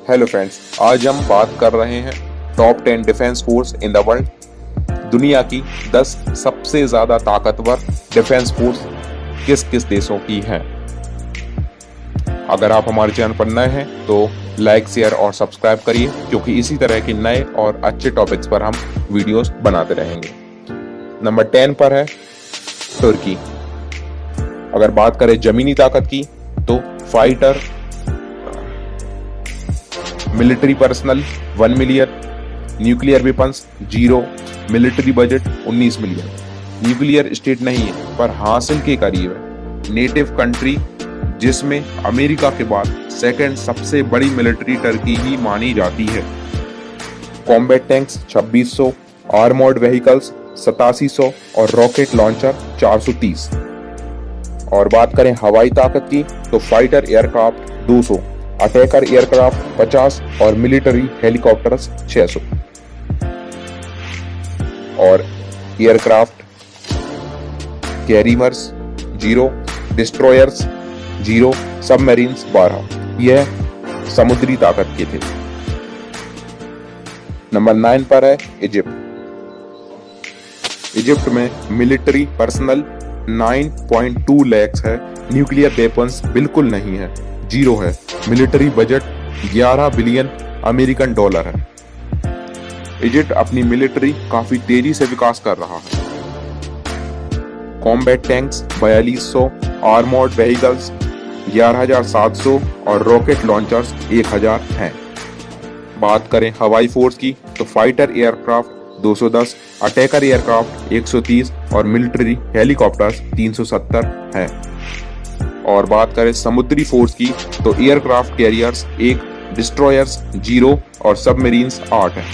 Hello friends, आज हम बात कर रहे हैं top 10 defence force in the world. दुनिया की 10 सबसे ज्यादा ताकतवर डिफेंस फोर्स किस किस देशों की हैं। अगर आप हमारे चैनल पर नए हैं तो लाइक, शेयर और सब्सक्राइब करिए, क्योंकि इसी तरह के नए और अच्छे टॉपिक्स पर हम वीडियोस बनाते रहेंगे। नंबर 10 पर है तुर्की। अगर बात करें जमीनी ताकत की तो fighter military personnel 1 million, nuclear weapons 0, military budget 19 million. Nuclear state नहीं है पर हासिल के करीब है। नेटिव कंट्री जिसमें अमेरिका के बाद सेकंड सबसे बड़ी मिलिट्री टर्की ही मानी जाती है। कॉम्बैट टैंक्स 2600, आर्मर्ड व्हीकल्स 8700 और रॉकेट लॉन्चर 430। और बात करें हवाई ताकत की तो फाइटर एयरक्राफ्ट 200, अटैकर एयरक्राफ्ट 50 और मिलिट्री हेलीकॉप्टर्स 600। और एयरक्राफ्ट कैरियर्स 0, डिस्ट्रॉयर्स 0, सबमरीन्स 12। यह समुद्री ताकत के थे। नंबर 9 पर है इजिप्ट। इजिप्ट में मिलिट्री पर्सनल 9.2 लाख है। न्यूक्लियर वेपन्स बिल्कुल नहीं है, 0 है। Military budget 11 billion American dollar है। इजिप्ट अपनी मिलिट्री काफी तेजी से विकास कर रहा है। कॉम्बैट टैंक्स 4200, आर्मर्ड व्हीकल्स 11700 और रॉकेट लॉन्चर्स 1000 हैं। बात करें हवाई फोर्स की तो फाइटर एयरक्राफ्ट 210, अटैकर एयरक्राफ्ट 130 और मिलिट्री हेलीकॉप्टर्स 370 हैं। और बात करें समुद्री फोर्स की तो एयरक्राफ्ट कैरियर्स 1, डिस्ट्रॉयर्स 0 और सबमरीन्स 8 हैं।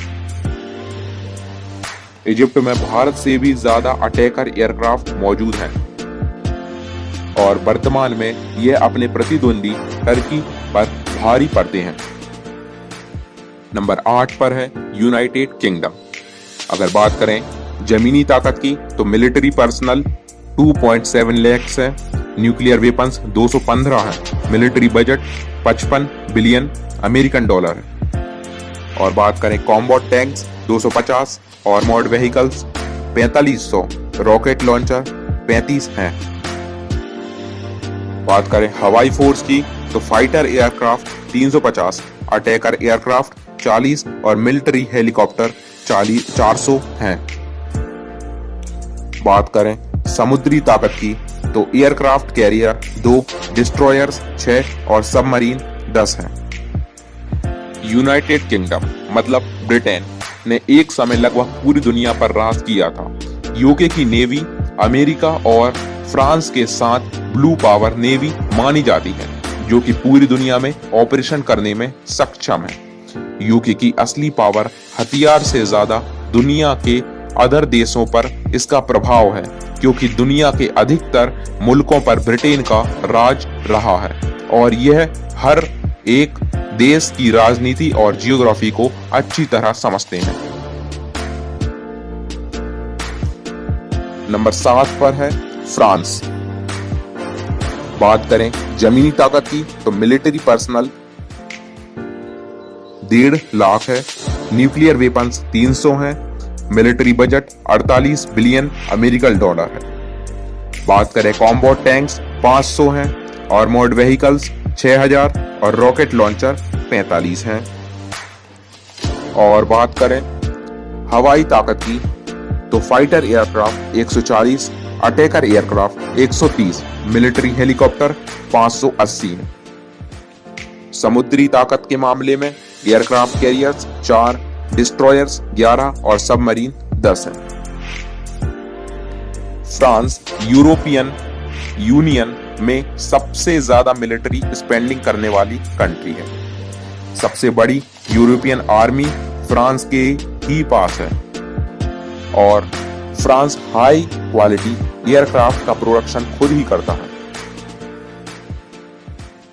इजिप्ट में भारत से भी ज्यादा अटैकर एयरक्राफ्ट मौजूद हैं और वर्तमान में यह अपने प्रतिद्वंदी टर्की पर भारी पड़ते हैं। नंबर 8 पर है यूनाइटेड किंगडम। अगर बात करें जमीनी ताकत की तो मिलिट्री पर्सनल 2.7 लाख है। न्यूक्लियर वेपन्स 215 है। Military budget 55 billion American dollar है। और बात करें combat tanks 250, armoured vehicles 4500, rocket launcher 35 हैं। बात करें हवाई फोर्स की तो फाइटर एयरक्राफ्ट 350, अटैकर एयरक्राफ्ट 40 और मिलिट्री हेलीकॉप्टर 400 हैं। बात करें समुद्री ताकत की तो एयरक्राफ्ट कैरियर 2, डिस्ट्रॉयर्स 6 और सबमरीन 10 हैं। यूनाइटेड किंगडम मतलब ब्रिटेन ने एक समय लगभग पूरी दुनिया पर राज किया था। यूके की नेवी अमेरिका और फ्रांस के साथ ब्लू पावर नेवी मानी जाती है, जो कि पूरी दुनिया में ऑपरेशन करने में सक्षम है। यूके की असली पावर हथियार से ज्यादा दुनिया के अदर देशों पर इसका प्रभाव है, क्योंकि दुनिया के अधिकतर मुल्कों पर ब्रिटेन का राज रहा है और यह हर एक देश की राजनीति और जियोग्राफी को अच्छी तरह समझते हैं। नंबर 7 पर है फ्रांस। बात करें जमीनी ताकत की तो मिलिट्री पर्सनल 1.5 लाख है। न्यूक्लियर वेपन्स 300 हैं। Military budget 48 billion American dollar है। बात करें कॉम्बैट टैंक्स 500 हैं, आर्मर्ड व्हीकल्स 6000 और रॉकेट लॉन्चर 45 हैं। और बात करें हवाई ताकत की तो fighter aircraft 140, attacker aircraft 130, military helicopter 580 हैं। समुद्री ताकत के मामले में एयरक्राफ्ट कैरियर्स 4, डिस्ट्रॉयर्स 11 और सबमरीन 10 हैं। फ्रांस यूरोपियन यूनियन में सबसे ज्यादा मिलिट्री स्पेंडिंग करने वाली कंट्री है। सबसे बड़ी यूरोपियन आर्मी फ्रांस के ही पास है और फ्रांस हाई क्वालिटी एयरक्राफ्ट का प्रोडक्शन खुद ही करता है।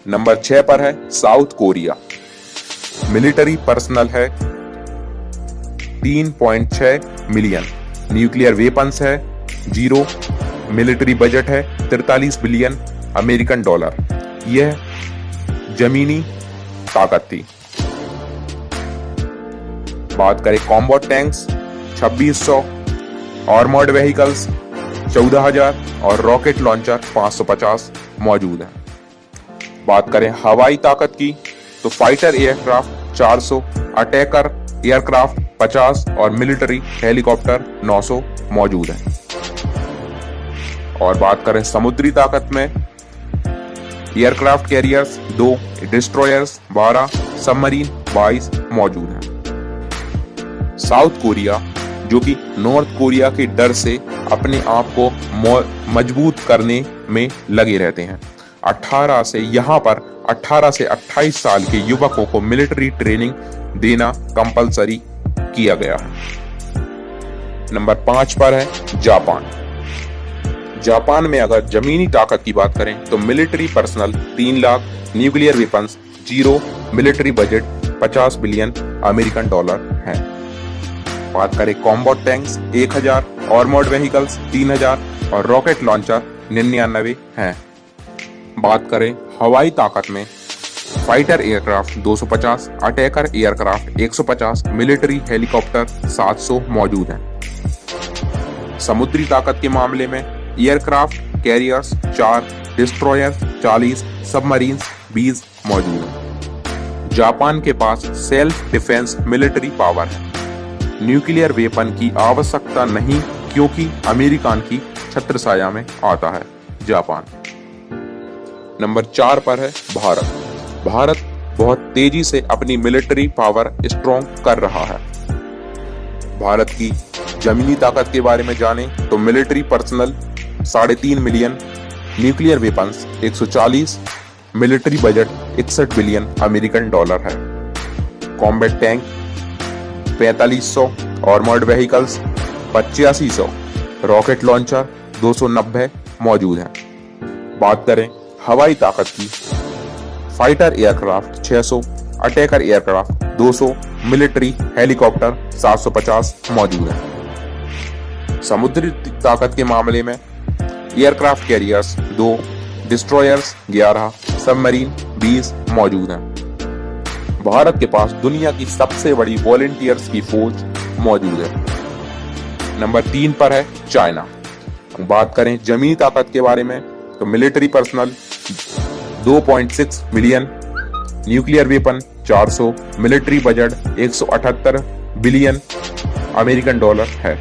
नंबर 6 पर है साउथ कोरिया। मिलिट्री पर्सनल है 3.6 मिलियन। न्यूक्लियर वेपन्स है 0। मिलिट्री बजट है 43 बिलियन अमेरिकन डॉलर। यह जमीनी ताकत थी। बात करें कॉम्बैट टैंक्स 2600, आर्मर्ड व्हीकल्स 14,000 और रॉकेट लॉन्चर 550 मौजूद हैं। बात करें हवाई ताकत की तो फाइटर एयरक्राफ्ट 400, अटैकर एयरक्राफ्ट 50 और मिलिट्री हेलीकॉप्टर 900 मौजूद हैं। और बात करें समुद्री ताकत में एयरक्राफ्ट कैरियर्स 2, डिस्ट्रॉयर्स 12, सबमरीन 22 मौजूद हैं। साउथ कोरिया जो कि नॉर्थ कोरिया के डर से अपने आप को मजबूत करने में लगे रहते हैं। 18 से 28 साल के युवकों को मिलिट्री ट्रेनिंग देना कंपलसरी किया गया है। नंबर 5 पर है जापान। जापान में अगर जमीनी ताकत की बात करें तो military personal 3 lakh, nuclear weapons 0, military budget 50 billion American dollar है। बात करें कॉम्बैट टैंक्स 1000, आर्मर्ड व्हीकल्स 3000 और रॉकेट लॉन्चर 99 हैं। बात करें हवाई ताकत में fighter aircraft 250, attacker aircraft 150, military helicopter 700 मौजूद हैं। समुद्री ताकत के मामले में एयरक्राफ्ट कैरियर्स 4, डिस्ट्रॉयर 40, सबमरीन्स 20 मौजूद हैं। जापान के पास सेल्फ डिफेंस मिलिट्री पावर है। न्यूक्लियर वेपन की आवश्यकता नहीं क्योंकि अमेरिकन की छत्रछाया में आता है जापान। नंबर 4 पर है भारत। भारत बहुत तेजी से अपनी मिलिट्री पावर स्ट्रॉन्ग कर रहा है। भारत की जमीनी ताकत के बारे में जानें तो military personnel 3.5 million, nuclear weapons 140, military budget 61 billion American dollar है। Combat tank 4500, armoured vehicles 8500, rocket launcher 290 मौजूद हैं। बात करें हवाई ताकत की, fighter aircraft 600, attacker aircraft 200, military helicopter 750 मौजूद हैं। समुद्री ताकत के मामले में एयरक्राफ्ट कैरियर्स 2, डिस्ट्रॉयर्स 11, सबमरीन 20 मौजूद हैं। भारत के पास दुनिया की सबसे बड़ी वॉलंटियर्स की फौज मौजूद है। नंबर 3 पर है चाइना। बात करें जमीनी ताकत के बारे में तो military personnel 2.6 million, nuclear weapon 400, military budget 178 billion American dollar है।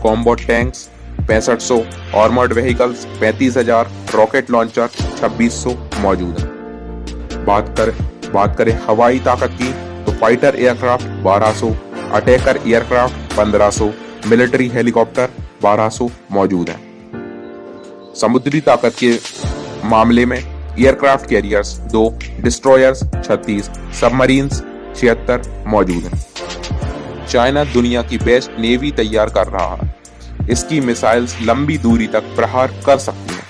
Combat tanks 6500, armoured vehicles 35,000, rocket launcher 2600 मौजूद है। बात करें हवाई ताकत की तो fighter aircraft 1200, attacker aircraft 1500, military helicopter 1200 मौजूद हैं। समुद्री ताकत के मामले में एयरक्राफ्ट कैरियर्स 2, डिस्ट्रॉयर्स 36, सबमरीन्स 76 मौजूद हैं। चाइना दुनिया की बेस्ट नेवी तैयार कर रहा है। इसकी मिसाइल्स लंबी दूरी तक प्रहार कर सकती हैं।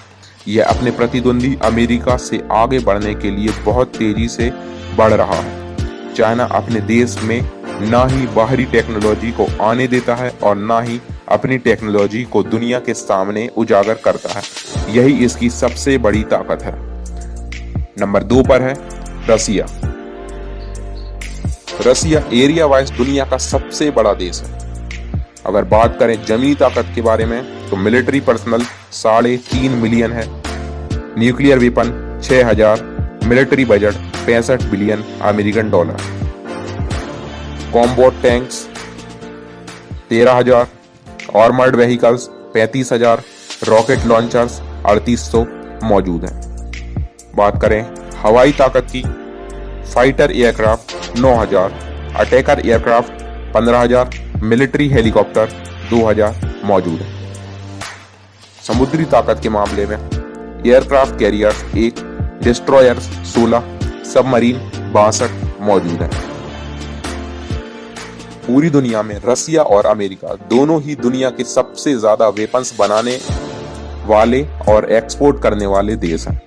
यह अपने प्रतिद्वंदी अमेरिका से आगे बढ़ने के लिए बहुत तेजी से बढ़ रहा है। चाइना अपने देश में ना ही बाहरी टेक्नोलॉजी को आने देता है और ना ही अपनी टेक्नोलॉजी को दुनिया के सामने उजागर करता है। यही इसकी सबसे बड़ी ताकत है। नंबर 2 पर है रसिया। रसिया एरिया वाइज दुनिया का सबसे बड़ा देश है। अगर बात करें जमीनी ताकत के बारे में तो मिलिट्री पर्सनल 3.5 मिलियन है, nuclear weapon 6000, military budget 65 billion American dollar. Combat tanks 13,000, armoured vehicles 35,000, rocket launchers 3800 मौजूद हैं। बात करें हवाई ताकत की, fighter aircraft 9,000, attacker aircraft 15,000, military helicopter 2000 मौजूद है। समुद्री ताकत के मामले में एयरक्राफ्ट कैरियर्स 1, डिस्ट्रॉयर्स 16, सबमरीन 62 मौजूद हैं। पूरी दुनिया में रसिया और अमेरिका दोनों ही दुनिया के सबसे ज्यादा वेपन्स बनाने वाले और एक्सपोर्ट करने वाले देश हैं।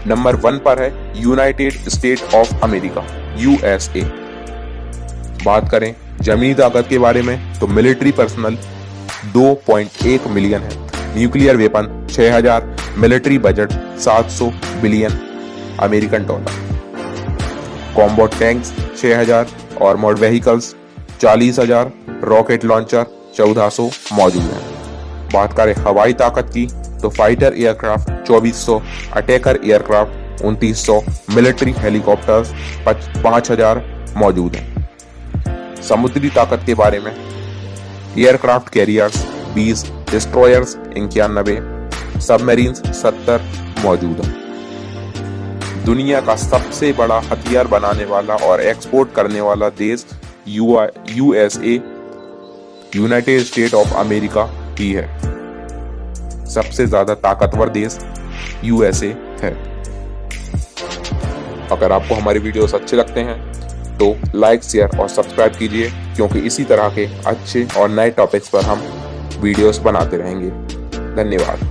नंबर 1 पर है United State of America USA। बात करें जमीनी ताकत के बारे में तो मिलिट्री पर्सनल 2.1 मिलियन है, nuclear weapon 6000, military budget 700 billion American dollar. Combat tanks 6000, armoured vehicles 40,000, rocket launcher 1400 मौजूद हैं। बात करें हवाई ताकत की तो fighter aircraft 2400, attacker aircraft 2900, military helicopters 5000 मौजूद हैं। समुद्री ताकत के बारे में एयरक्राफ्ट कैरियर्स 20, डिस्ट्रॉयर्स 91, सबमरीन्स 70 मौजूद हैं। दुनिया का सबसे बड़ा हथियार बनाने वाला और एक्सपोर्ट करने वाला देश USA, United State of America ही है। सबसे ज्यादा ताकतवर देश यूएसए है। अगर आपको हमारे वीडियोस अच्छे लगते हैं तो लाइक, शेयर और सब्सक्राइब कीजिए, क्योंकि इसी तरह के अच्छे और नए टॉपिक्स पर हम वीडियोस बनाते रहेंगे। धन्यवाद।